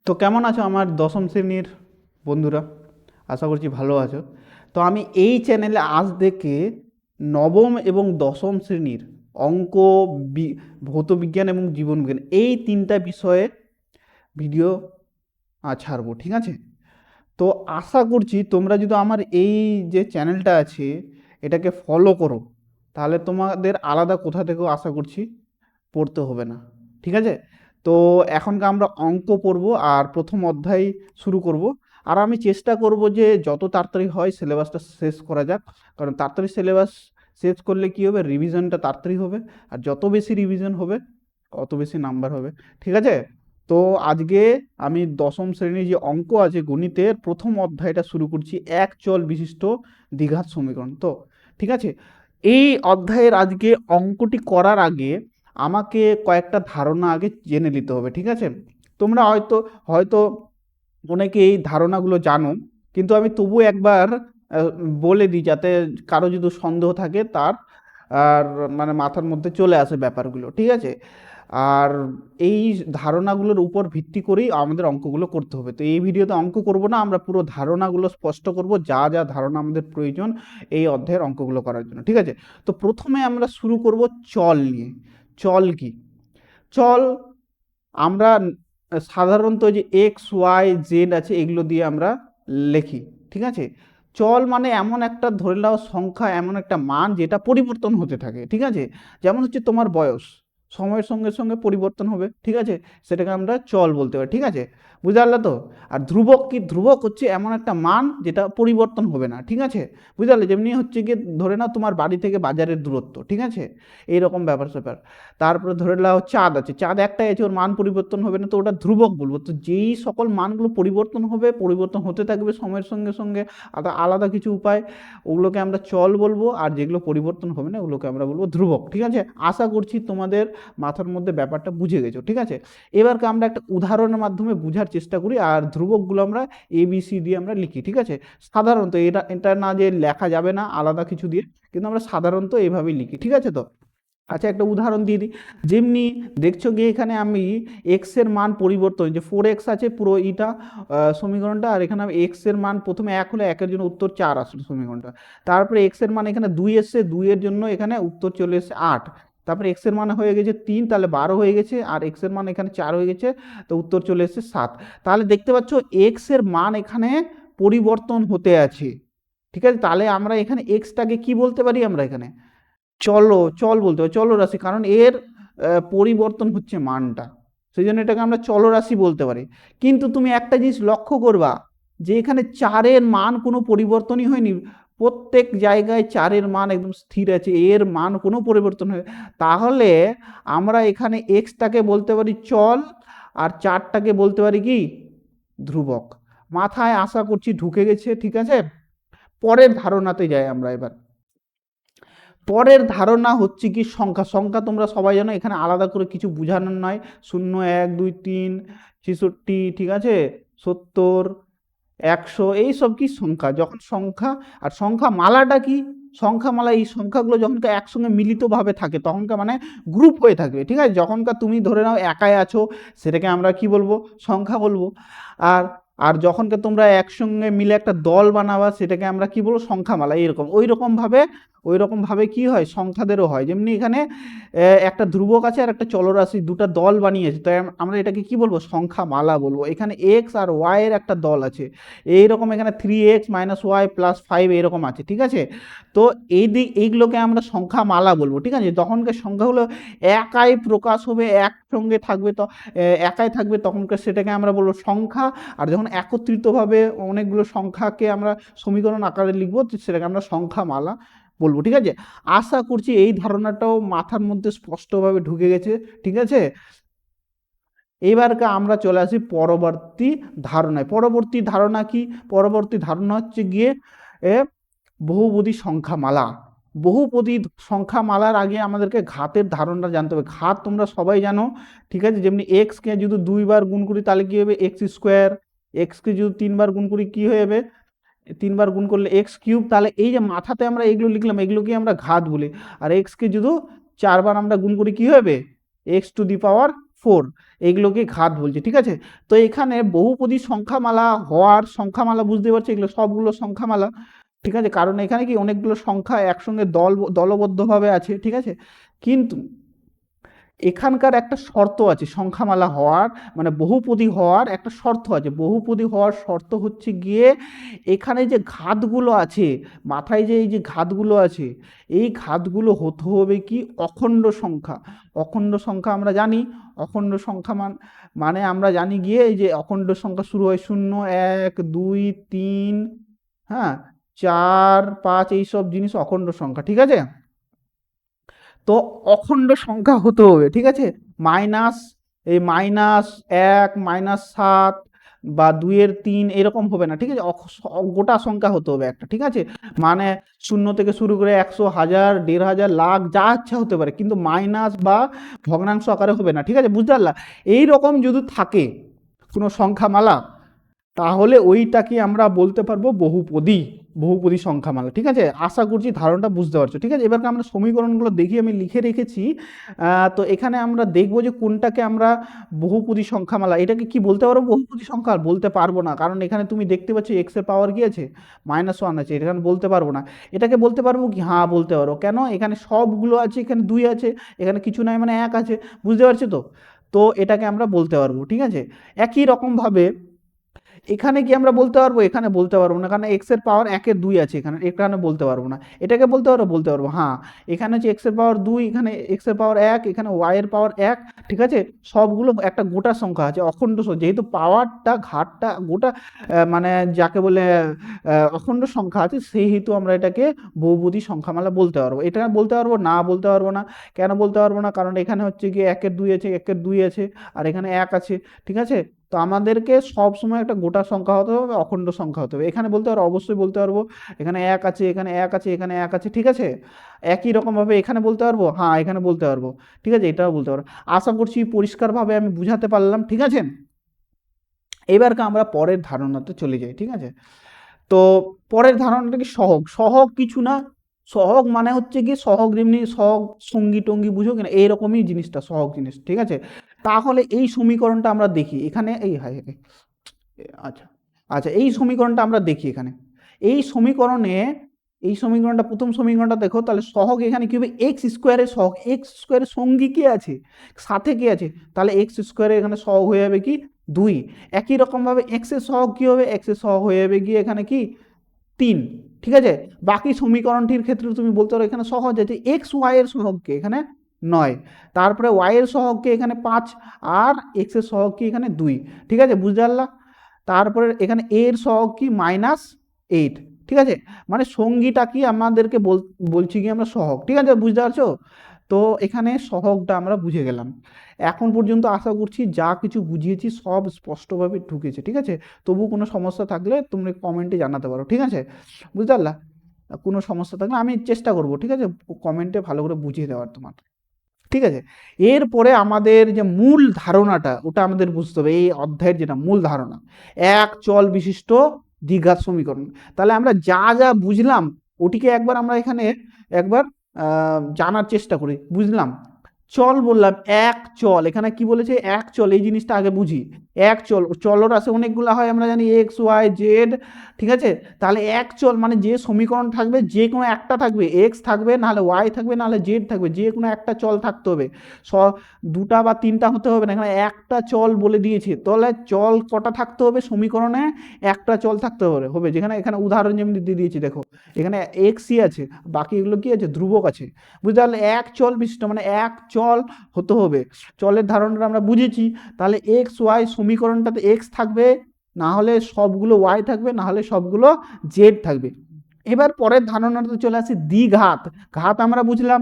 তো কেমন আছো আমার দশম শ্রেণীর বন্ধুরা? আশা করছি ভালো আছো। তো আমি এই চ্যানেলে আজ থেকে নবম এবং দশম শ্রেণীর অঙ্ক, ভৌত বিজ্ঞান এবং জীবন বিজ্ঞান এই তিনটা বিষয়ে ভিডিও ছাড়বো, ঠিক আছে? তো আশা করছি তোমরা যদি আমার এই যে চ্যানেলটা আছে এটাকে ফলো করো, তাহলে তোমাদের আলাদা কোথা থেকেও আশা করছি পড়তে হবে না, ঠিক আছে? তো এখনকার আমরা অঙ্ক পড়ব আর প্রথম অধ্যায় শুরু করব। আর আমি চেষ্টা করব যে যত তাড়াতাড়ি হয় সিলেবাসটা শেষ করা যাক, কারণ তাড়াতাড়ি সিলেবাস শেষ করলে কী হবে, রিভিশনটা তাড়াতাড়ি হবে। আর যত বেশি রিভিশন হবে অত বেশি নাম্বার হবে, ঠিক আছে? তো আজকে আমি দশম শ্রেণীর যে অঙ্ক আছে গণিতের প্রথম অধ্যায়টা শুরু করছি, এক চল বিশিষ্ট দ্বিঘাত সমীকরণ। তো ঠিক আছে, এই অধ্যায়ের আজকে অঙ্কটি করার আগে আমাকে কয়েকটা ধারণা আগে জেনে নিতে হবে, ঠিক আছে? তোমরা হয়তো হয়তো অনেকে এই ধারণাগুলো জানো, কিন্তু আমি তবু একবার বলে দিই যাতে কারো যদি সন্দেহ থাকে তার আর মানে মাথার মধ্যে চলে আসে ব্যাপারগুলো, ঠিক আছে? আর এই ধারণাগুলোর উপর ভিত্তি করেই আমাদের অঙ্কগুলো করতে হবে। তো এই ভিডিওতে অঙ্ক করব না, আমরা পুরো ধারণাগুলো স্পষ্ট করব, যা যা ধারণা আমাদের প্রয়োজন এই অধ্যায়ের অঙ্কগুলো করার জন্য, ঠিক আছে? তো প্রথমে আমরা শুরু করব চল নিয়ে। চল কি? চল আমরা সাধারণত যে এক্স ওয়াই জেড আছে এগুলো দিয়ে আমরা লিখি, ঠিক আছে? চল মানে এমন একটা ধরে নাও সংখ্যা, এমন একটা মান যেটা পরিবর্তন হতে থাকে, ঠিক আছে? যেমন হচ্ছে তোমার বয়স সময়ের সঙ্গে সঙ্গে পরিবর্তন হবে, ঠিক আছে? সেটাকে আমরা চল বলতে পারি, ঠিক আছে? বুঝতে পারলে তো? আর ধ্রুবক কি? ধ্রুবক হচ্ছে এমন একটা মান যেটা পরিবর্তন হবে না, ঠিক আছে? বুঝতে পারলে? যেমনি হচ্ছে গিয়ে ধরে নাও তোমার বাড়ি থেকে বাজারের দূরত্ব, ঠিক আছে? এইরকম ব্যাপার স্যাপার। তারপরে ধরে নাও চাঁদ আছে, চাঁদ একটাই আছে, ওর মান পরিবর্তন হবে না, তো ওটা ধ্রুবক বলবো। তো যেই সকল মানগুলো পরিবর্তন হবে, পরিবর্তন হতে থাকবে সময়ের সঙ্গে সঙ্গে, আলাদা কিছু উপায়, ওগুলোকে আমরা চল বলবো। আর যেগুলো পরিবর্তন হবে না ওগুলোকে আমরা বলবো ধ্রুবক, ঠিক আছে? আশা করছি তোমাদের মাথার মধ্যে ব্যাপারটা বুঝে গেছো, ঠিক আছে? এবারকে আমরা একটা উদাহরণের মাধ্যমে বোঝার চেষ্টা করি, আর ধ্রুবকগুলো আমরা ABC দিয়ে আমরা লিখি, ঠিক আছে? সাধারণত এটা এটা না যে লেখা যাবে না আলাদা কিছু দিয়ে, কিন্তু আমরা সাধারণত এইভাবেই লিখি, ঠিক আছে? তো আচ্ছা, একটা উদাহরণ দিয়ে দিই। যেমনি দেখছো গিয়ে এখানে আমি এক্স এর মান পরিবর্তন, যে 4x আছে পুরো ইটা সমীকরণটা, আর এখানে আমি এক্স এর মান প্রথমে 1 হলে 1 এর জন্য উত্তর 4 আসলো সমীকরণটা। তারপরে এক্স এর মান এখানে 2 এসছে, 2 এর জন্য এখানে উত্তর চলে এসেছে 8। তারপরে এক্স এর মান হয়ে গেছে 3, তাহলে 12 হয়ে গেছে, আর এক্স এর মান এখানে 4 হয়ে গেছে, তো উত্তর চলে এসেছে 7। তাহলে দেখতে পাচ্ছ এক্স এর মান এখানে পরিবর্তন হতে আছে, ঠিক আছে? তাহলে আমরা এখানে এক্সটাকে কি বলতে পারি, আমরা এখানে চল বলতে হবে, চলরাশি, কারণ এর পরিবর্তন হচ্ছে মানটা, সেই জন্য এটাকে আমরা চলরাশি বলতে পারি। কিন্তু তুমি একটা জিনিস লক্ষ্য করবা যে এখানে চারের মান কোনো পরিবর্তনই হয়নি, প্রত্যেক জায়গায় চারের মান একদম স্থির আছে, এর মান কোনো পরিবর্তন হয়। তাহলে আমরা এখানে এক্সটাকে বলতে পারি চল, আর চারটাকে বলতে পারি কি, ধ্রুবক। মাথায় আশা করছি ঢুকে গেছে, ঠিক আছে? পরের ধারণাতে যাই আমরা এবার। পরের ধারণা হচ্ছে কি সংখ্যা। সংখ্যা তোমরা সবাই জানো, এখানে আলাদা করে কিছু বোঝানোর নয়। 0, 1, 2, 3, 66, ঠিক আছে, 70, 100, এইসব কি সংখ্যা। যখন সংখ্যা, আর সংখ্যা মালাটা কি, সংখ্যা মালা এই সংখ্যাগুলো যখনকার একসঙ্গে মিলিতভাবে থাকে তখনকার মানে গ্রুপ হয়ে থাকবে, ঠিক আছে? যখনকার তুমি ধরে নাও একাই আছো সেটাকে আমরা কি বলবো, সংখ্যা বলবো। আর আর যখনকার তোমরা একসঙ্গে মিলে একটা দল বানাবা সেটাকে আমরা কি বলবো, সংখ্যামালা। এরকম ওই রকম ভাবে কি হয়, সংখ্যাদেরও হয়। যেমনি এখানে একটা ধ্রুবক আছে আর একটা চলরাশি, দুটা দল বানিয়েছে, তাই আমরা এটাকে কি বলবো, সংখ্যামালা বলবো। এখানে এক্স আর ওয়াই এর একটা দল আছে, এইরকম এখানে 3x - y + 5 এরকম আছে, ঠিক আছে? তো এইগুলোকে আমরা সংখ্যামালা বলবো, ঠিক আছে? যখনকার সংখ্যাগুলো একাই প্রকাশ হবে, একসঙ্গে থাকবে, তো একাই থাকবে তখনকার সেটাকে আমরা বলবো সংখ্যা। আর যখন একত্রিতভাবে অনেকগুলো সংখ্যাকে আমরা সমীকরণ আকারে লিখবো সেটাকে আমরা সংখ্যামালা বলবো, ঠিক আছে? আশা করছি এই ধারণাটাও মাথার মধ্যে স্পষ্টভাবে ঢুকে গেছে, ঠিক আছে? এইবারকে আমরা চলে আসি পরবর্তী ধারণায়। পরবর্তী ধারণা কি? পরবর্তী ধারণা হচ্ছে গিয়ে বহুপদী সংখ্যামালা। বহুপদী সংখ্যামালার আগে আমাদেরকে ঘাতের ধারণাটা জানতে হবে। ঘাত তোমরা সবাই জানো, ঠিক আছে? যেমনি এক্সকে যদি 2 বার গুণ করি তাহলে কি হবে, এক্স স্কোয়ার। এক্সকে যদি 3 বার গুণ করি কি হয়ে যাবে, 3 বার গুণ করলে এক্স কিউব। তাহলে এই যে মাথাতে আমরা এগুলো লিখলাম এগুলোকে আমরা ঘাত বলি। আর এক্সকে যদি 4 বার আমরা গুণ করি কি হবে, x টু দি পাওয়ার 4, এইগুলোকে ঘাত বলছে, ঠিক আছে। তো এখানে বহুপদী সংখ্যামালা হওয়ার সংখ্যামালা বুঝতে পারছি, এগুলো সবগুলো সংখ্যামালা, ঠিক আছে। কারণ এখানে কি অনেকগুলো সংখ্যা একসঙ্গে দলবদ্ধভাবে আছে, ঠিক আছে। কিন্তু এখানকার একটা শর্ত আছে সংখ্যামালা হওয়ার, মানে বহুপদী হওয়ার একটা শর্ত আছে। বহুপদী হওয়ার শর্ত হচ্ছে গিয়ে এখানে যে ঘাতগুলো আছে, মাথায় যে এই যে ঘাতগুলো আছে, এই ঘাতগুলো হতে হবে কি অখণ্ড সংখ্যা। অখণ্ড সংখ্যা আমরা জানি, অখণ্ড সংখ্যা মানে আমরা জানি গিয়ে এই যে অখণ্ড সংখ্যা শুরু হয় 0, 1, 2, 3, হ্যাঁ, 4, 5, এইসব জিনিস অখণ্ড সংখ্যা, ঠিক আছে। তো অখণ্ড সংখ্যা হতে হবে, ঠিক আছে। মাইনাস, এই -1, -7 বা 2-3 এরকম হবে না, ঠিক আছে। গোটা সংখ্যা হতে হবে একটা, ঠিক আছে। মানে 0 থেকে শুরু করে 100, 1000, 1500, লাখ, যা ইচ্ছা হতে পারে, কিন্তু মাইনাস বা ভগ্নাংশ আকারে হবে না, ঠিক আছে, বুঝতে পারলা। এইরকম যদি থাকে কোনো সংখ্যামালা, তাহলে ওইটাকে আমরা বলতে পারবো বহুপদী, বহুপদী সংখ্যামালা, ঠিক আছে। আশা করছি ধারণাটা বুঝতে পারছো, ঠিক আছে। এবার আমরা সমীকরণগুলো দেখি, আমি লিখে রেখেছি। তো এখানে আমরা দেখবো যে কোনটাকে আমরা বহুপদী সংখ্যামালা, এটাকে কি বলতে পারবো বহুপদী সংখ্যা, বলতে পারবো না, কারণ এখানে তুমি দেখতে পাচ্ছ এক্স এর পাওয়ার কি আছে, -1 আছে, এখানে বলতে পারবো না। এটাকে বলতে পারবো কি, হ্যাঁ বলতে পারবো, কেন, এখানে সবগুলো আছে, এখানে 2 আছে, এখানে কিছু নাই মানে 1 আছে, বুঝতে পারছো তো। তো এটাকে আমরা বলতে পারবো, ঠিক আছে। একই রকমভাবে এখানে কি আমরা বলতে পারবো, এখানে বলতে পারবো না, কারণ এক্স এর পাওয়ার 1 এর 2 আছে, এখানে বলতে পারবো না। এটাকে বলতে পারবো, হ্যাঁ। এখানে হচ্ছে এক্স এর পাওয়ার 2, এখানে এক্স এর পাওয়ার 1, এখানে ওয়াই এর পাওয়ার 1, ঠিক আছে। সবগুলো একটা গোটা সংখ্যা আছে, অখণ্ড সংখ্যা, যেহেতু পাওয়ারটা ঘাতটা গোটা, মানে যাকে বলে অখণ্ড সংখ্যা আছে, সেই হেতু আমরা এটাকে বহুপদী সংখ্যামালা বলতে পারবো। এটা বলতে পারবো না, বলতে পারবো না। কেন বলতে পারবো না, কারণ এখানে হচ্ছে গিয়ে 1 এর 2 আছে, 1 এর 2 আছে, আর এখানে 1 আছে, ঠিক আছে। তো আমাদেরকে সব সময় একটা গোটা সংখ্যা হতে হবে, অখণ্ড সংখ্যা হতে হবে। এখানে বলতে পারবো, অবশ্যই বলতে পারবো, এখানে 1 আছে, এখানে 1 আছে, এখানে 1 আছে, ঠিক আছে। একই রকমভাবে এখানে বলতে পারবো, হ্যাঁ এখানে বলতে পারবো, ঠিক আছে, এটাও বলতে পারবো। আশা করছি পরিষ্কারভাবে আমি বুঝাতে পারলাম, ঠিক আছে। এবার আমরা পরের ধারণাতে চলে যাই, ঠিক আছে। তো পরের ধারণাটা কি, সহগ। সহগ কিছু না, সহগ মানে হচ্ছে কি, সহগ যেমনি সহগ সঙ্গী টঙ্গী, বুঝো কিনা, এইরকমই জিনিসটা সহগ জিনিস, ঠিক আছে। তাহলে এই সমীকরণটা আমরা দেখি এখানে, এই হাই, আচ্ছা, আচ্ছা, এই সমীকরণটা আমরা দেখি এখানে, এই সমীকরণে, এই সমীকরণটা, প্রথম সমীকরণটা দেখো, তাহলে সহগ এখানে কি হবে, এক্স স্কোয়ারের সহগ, এক্স স্কোয়ারের সঙ্গী কি আছে, সাথে কি আছে, তাহলে এক্স স্কোয়ারের এখানে সহগ হয়ে যাবে কি 2। একই রকমভাবে এক্স এর সহগ কি হবে, এক্স এর সহগ হয়ে যাবে গিয়ে এখানে কি 3, ঠিক আছে। বাকি সমীকরণটির ক্ষেত্রে তুমি বলতে পারো এখানে সহজ আছে, এক্স ওয়াই এর সহগকে এখানে 9, তারপরে ওয়াই এর সহগকে এখানে 5, আর এক্স এর সহগকে এখানে 2, ঠিক আছে, বুঝতে পারলা। তারপরে এখানে এর সহগ কি -8, ঠিক আছে। মানে সঙ্গীটা কি আমাদেরকে বলছি কি আমরা সহগ, ঠিক আছে, বুঝতে পারছো। তো এখানে সহগটা আমরা বুঝে গেলাম। এখন পর্যন্ত আশা করছি যা কিছু বুঝিয়েছি সব স্পষ্টভাবে ঢুকেছে, ঠিক আছে। তবু কোনো সমস্যা থাকলে তোমরা কমেন্টে জানাতে পারো, ঠিক আছে, বুঝতে পারলা। কোনো সমস্যা থাকলে আমি চেষ্টা করব, ঠিক আছে, কমেন্টে ভালো করে বুঝিয়ে দেওয়ার তোমার, ঠিক আছে। এরপরে আমাদের যে মূল ধারণাটা, ওটা আমাদের বুঝতে হবে, এই অধ্যায়ের যেটা মূল ধারণা, এক চল বিশিষ্ট দ্বিঘাত সমীকরণ। তাহলে আমরা যা যা বুঝলাম ওটিকে একবার আমরা এখানে একবার জানার চেষ্টা করি, বুঝলাম। চল বললাম, এক চল, এখানে কি বলেছে, এক চল, এই জিনিসটা আগে বুঝি। এক চল, চলরাশি অনেকগুলো হয় আমরা জানি, এক্স ওয়াই জেড, ঠিক আছে। তাহলে এক চল মানে যে সমীকরণ থাকবে, যে কোনো একটা থাকবে, এক্স থাকবে, নাহলে ওয়াই থাকবে, নাহলে জেড থাকবে, যে কোনো একটা চল থাকতে হবে। দুটা বা তিনটা হতে হবে না, এখানে একটা চল বলে দিয়েছে। তাহলে চল কটা থাকতে হবে সমীকরণে, একটা চল থাকতে হবে, যেখানে এখানে উদাহরণ যেমনি দিয়ে দিয়েছি, দেখো এখানে এক্সই আছে, বাকি এগুলো কি আছে, ধ্রুবক আছে, বুঝতে পারলে। এক চল বিশিষ্ট মানে এক চল হতে হবে, চলের ধারণাটা আমরা বুঝেছি। তাহলে এক্স ওয়াই সমীকরণটাতে এক্স থাকবে, না হলে সবগুলো ওয়াই থাকবে, না হলে সবগুলো জেড থাকবে। এবার পরের ধারণাতে চলে আসি দ্বিঘাত। ঘাত আমরা বুঝলাম,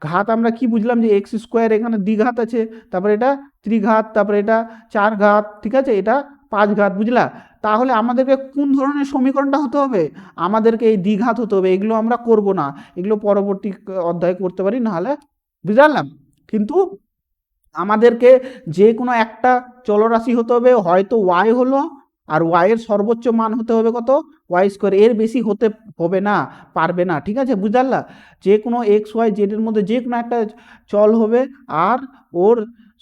ঘাত আমরা কি বুঝলাম, যে এক্স স্কোয়ার এখানে দ্বিঘাত আছে, তারপরে এটা ত্রিঘাত, তারপরে এটা 4 ঘাত, ঠিক আছে, এটা 5 ঘাত, বুঝলা। তাহলে আমাদেরকে কোন ধরনের সমীকরণটা হতে হবে, আমাদেরকে এই দ্বিঘাত হতে হবে। এগুলো আমরা করব না, এগুলো পরবর্তী অধ্যায়ে করতে পারি, নাহলে, বুঝতে পারলাম। কিন্তু আমাদেরকে যে কোনো একটা চলরাশি হতে হবে, হয়তো ওয়াই হলো, আর ওয়াই এর সর্বোচ্চ মান হতে হবে কত, ওয়াই স্কোয়ার, এর বেশি হতে হবে না, পারবে না, ঠিক আছে, বুঝতে, যে কোনো এক্স ওয়াই জেড এর মধ্যে যে কোনো একটা চল হবে, আর ওর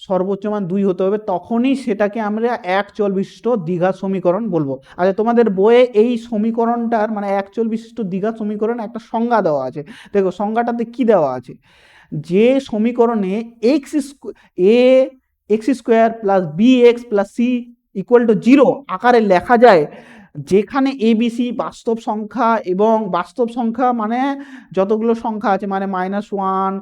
সর্বোচ্চ মান 2 হতে হবে, তখনই সেটাকে আমরা এক চল বিশিষ্ট দ্বিঘাত সমীকরণ বলবো। আচ্ছা, তোমাদের বইয়ে এই সমীকরণটার মানে এক চল বিশিষ্ট দ্বিঘাত সমীকরণ একটা সংজ্ঞা দেওয়া আছে। দেখো সংজ্ঞাটাতে কি দেওয়া আছে, যে সমীকরণে A X square plus B X plus C equal to 0 আকারে লেখা যায়, যেখানে এবিসি বাস্তব সংখ্যা, এবং বাস্তব সংখ্যা মানে যতগুলো সংখ্যা আছে মানে -1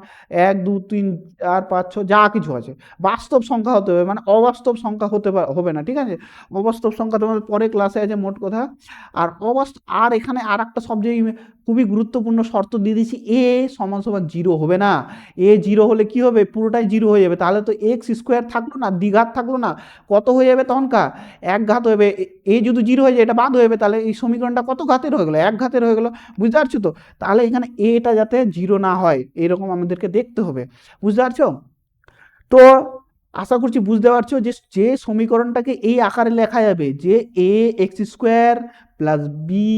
1 2 3 4 5 6 যা কিছু আছে বাস্তব সংখ্যা হতে হবে, মানে অবাস্তব সংখ্যা হবে না, ঠিক আছে। অবাস্তব সংখ্যা তোমাদের পরে ক্লাসে আছে মোট কথা। আর এখানে আর একটা সবচেয়ে খুবই গুরুত্বপূর্ণ শর্ত দিয়ে দিচ্ছি, এ সমান সমান 0 হবে না। এ 0 হলে কি হবে, পুরোটাই 0 হয়ে যাবে, তাহলে তো এক্স স্কোয়ার থাকলো না, দ্বিঘাত থাকলো না, কত হয়ে যাবে তখন এক ঘাত হয়ে যাবে। এ যদি 0 হয়ে যায় এটা বাদ হয়ে যাবে, তাহলে এই সমীকরণটা কত ঘাতের হয়ে গেলো, এক ঘাতের হয়ে গেলো, বুঝতে পারছো তো। তাহলে এখানে এটা যাতে 0 না হয় এরকম আমাদেরকে দেখতে হবে, বুঝতে পারছো। তো আশা করছি বুঝতে পারছো যে যে সমীকরণটাকে এই আকারে লেখা যাবে, যে A X square plus B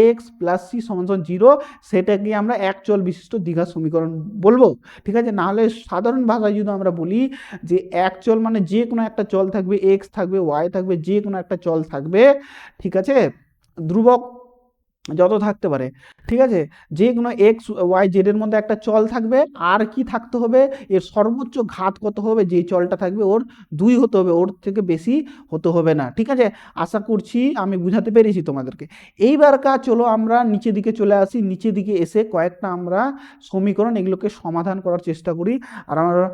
X plus C সমান 0, সেটাকে আমরা এক চল বিশিষ্ট দ্বিঘাত সমীকরণ বলবো, ঠিক আছে। নাহলে সাধারণ ভাষায় যদি আমরা বলি যে এক চল মানে যে কোনো একটা চল থাকবে, এক্স থাকবে, ওয়াই থাকবে, যে কোনো একটা চল থাকবে, ঠিক আছে, ধ্রুবক যত থাকতে পারে, ঠিক আছে, যে কোনো এক্স ওয়াই জেড এর মধ্যে একটা চল থাকবে, আর কি থাকতে হবে, এর সর্বোচ্চ ঘাত কত হবে, যে চলটা থাকবে ওর 2 হতে হবে, ওর থেকে বেশি হতে হবে না, ঠিক আছে। আশা করছি আমি বুঝাতে পেরেছি তোমাদেরকে। এইবার চলো আমরা নিচের দিকে চলে আসি, নিচের দিকে এসে কয়েকটা আমরা সমীকরণ এগুলোকে সমাধান করার চেষ্টা করি, আর আমরা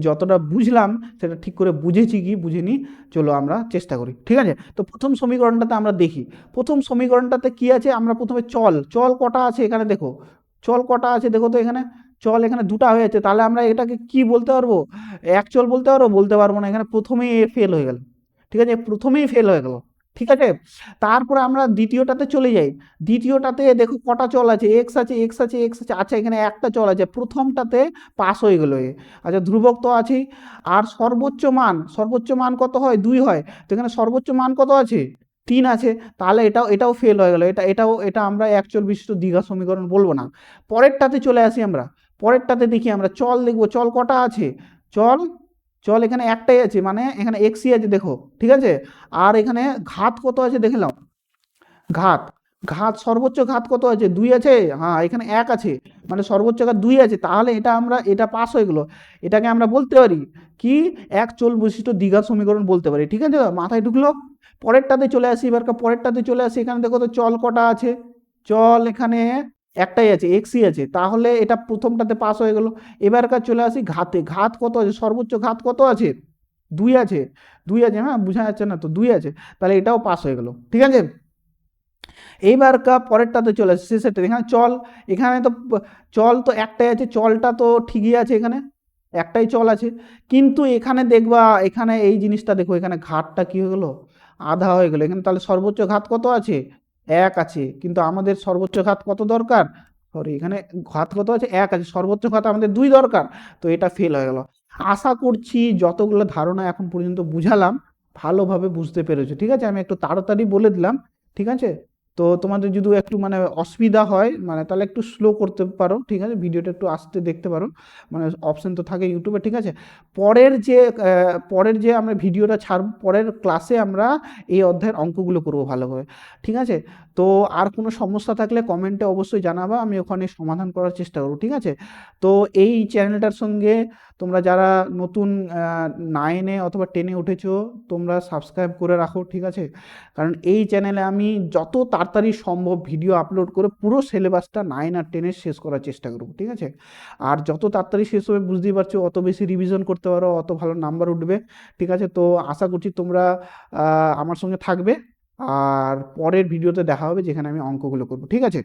যতটা বুঝলাম সেটা ঠিক করে বুঝেছি কি বুঝিনি, চলো আমরা চেষ্টা করি, ঠিক আছে। তো প্রথম সমীকরণটাতে আমরা দেখি, প্রথম সমীকরণটাতে কি আছে, আমরা প্রথমে চল কটা আছে এখানে দেখো, চল কটা আছে দেখো তো, এখানে চল এখানে দুটা হয়েছে, তাহলে আমরা এটাকে কি বলতে পারবো, এক চল বলতে পারবো না, এখানে প্রথমেই ফেল হয়ে গেল, ঠিক আছে, প্রথমেই ফেল হয়ে গেল, ঠিক আছে। তারপরে আমরা দ্বিতীয়টাতে চলে যাই, দ্বিতীয়টাতে দেখো কটা চল আছে, এক্স আছে এক্স আছে এক্স আছে, আচ্ছা এখানে একটা চল আছে, প্রথমটাতে পাস হয়ে গেল আচ্ছা ধ্রুবক তো আছেই। আর সর্বোচ্চ মান কত হয়, 2 হয়, তো এখানে সর্বোচ্চ মান কত আছে, 3 আছে, তাহলে এটাও ফেল হয়ে গেল, এটা আমরা এক চল বিশিষ্ট দ্বিঘাত সমীকরণ বলবো না। পরেরটাতে চলে আসি আমরা, পরেরটাতে দেখি আমরা চল দেখবো, চল কটা আছে, চল চল এখানে একটাই আছে, মানে এখানে এক্সই আছে দেখো, ঠিক আছে। আর এখানে ঘাত কত আছে দেখে নাও, ঘাত ঘাত সর্বোচ্চ ঘাত কত আছে, 2 আছে, হ্যাঁ এখানে 1 আছে, মানে সর্বোচ্চ ঘাত 2 আছে, তাহলে এটা পাস হয়ে গেলো, এটাকে আমরা বলতে পারি কি এক চল বিশিষ্ট দ্বিঘাত সমীকরণ বলতে পারি, ঠিক আছে, মাথায় ঢুকলো। পরেরটাতে চলে আসি, পরেরটাতে চলে আসি, এখানে দেখো তো চল কটা আছে, চল এখানে একটাই আছে, এক্সই আছে, তাহলে এটা প্রথমটাতে পাস হয়ে গেল। এবারকার চলে আসি ঘাতে, ঘাত কত আছে, সর্বোচ্চ ঘাত কত আছে, 2 আছে, 2 আছে, হ্যাঁ বোঝা যাচ্ছে না তো, 2 আছে, তাহলে এটাও পাস হয়ে গেল, ঠিক আছে। এইবার পরেরটাতে চলে আসছে শেষেরটা, এখানে এখানে তো চল তো একটাই আছে, চলটা তো ঠিকই আছে, এখানে একটাই চল আছে, কিন্তু এখানে দেখবা এখানে এই জিনিসটা দেখো, এখানে ঘাতটা কি হয়ে গেলো, আধা হয়ে গেলো, এখানে তাহলে সর্বোচ্চ ঘাত কত আছে, 1 আছে, কিন্তু আমাদের সর্বোচ্চ ঘাত কত দরকার, সরি এখানে ঘাত কত আছে, 1 আছে, সর্বোচ্চ ঘাত আমাদের 2 দরকার, তো এটা ফেল হয়ে গেল। আশা করছি যতগুলো ধারণা এখন পর্যন্ত বুঝালাম ভালোভাবে বুঝতে পেরেছো, ঠিক আছে। আমি একটু তাড়াতাড়ি বলে দিলাম, ঠিক আছে। তো তোমাদের যদি একটু মানে অসুবিধা হয় মানে তাহলে একটু স্লো করতে পারো, ঠিক আছে, ভিডিওটা একটু আস্তে দেখতে পারো, মানে অপশন তো থাকে ইউটিউবে, ঠিক আছে। পরের যে আমরা ভিডিওটা ছাড়ব, পরের ক্লাসে আমরা এই অধ্যায়ের অঙ্কগুলো করবো ভালোভাবে, ঠিক আছে। তো আর কোনো সমস্যা থাকলে কমেন্টে অবশ্যই জানাবা, আমি ওখানে সমাধান করার চেষ্টা করবো, ঠিক আছে। তো এই চ্যানেলটার সঙ্গে তোমরা যারা নতুন 9-এ অথবা 10-এ উঠেছো তোমরা সাবস্ক্রাইব করে রাখো, ঠিক আছে, কারণ এই চ্যানেলে আমি যত তাড়াতাড়ি সম্ভব ভিডিও আপলোড করে পুরো সিলেবাসটা 9 আর 10-এর শেষ করার চেষ্টা করব, ঠিক আছে। আর যত তাড়াতাড়ি শেষ হবে বুঝতেই পারছো, অত বেশি রিভিশন করতে পারো, অত ভালো নাম্বার উঠবে, ঠিক আছে। তো আশা করছি তোমরা আমার সঙ্গে থাকবে, আর পরের ভিডিওতে দেখা হবে যেখানে আমি অঙ্কগুলো করব, ঠিক আছে।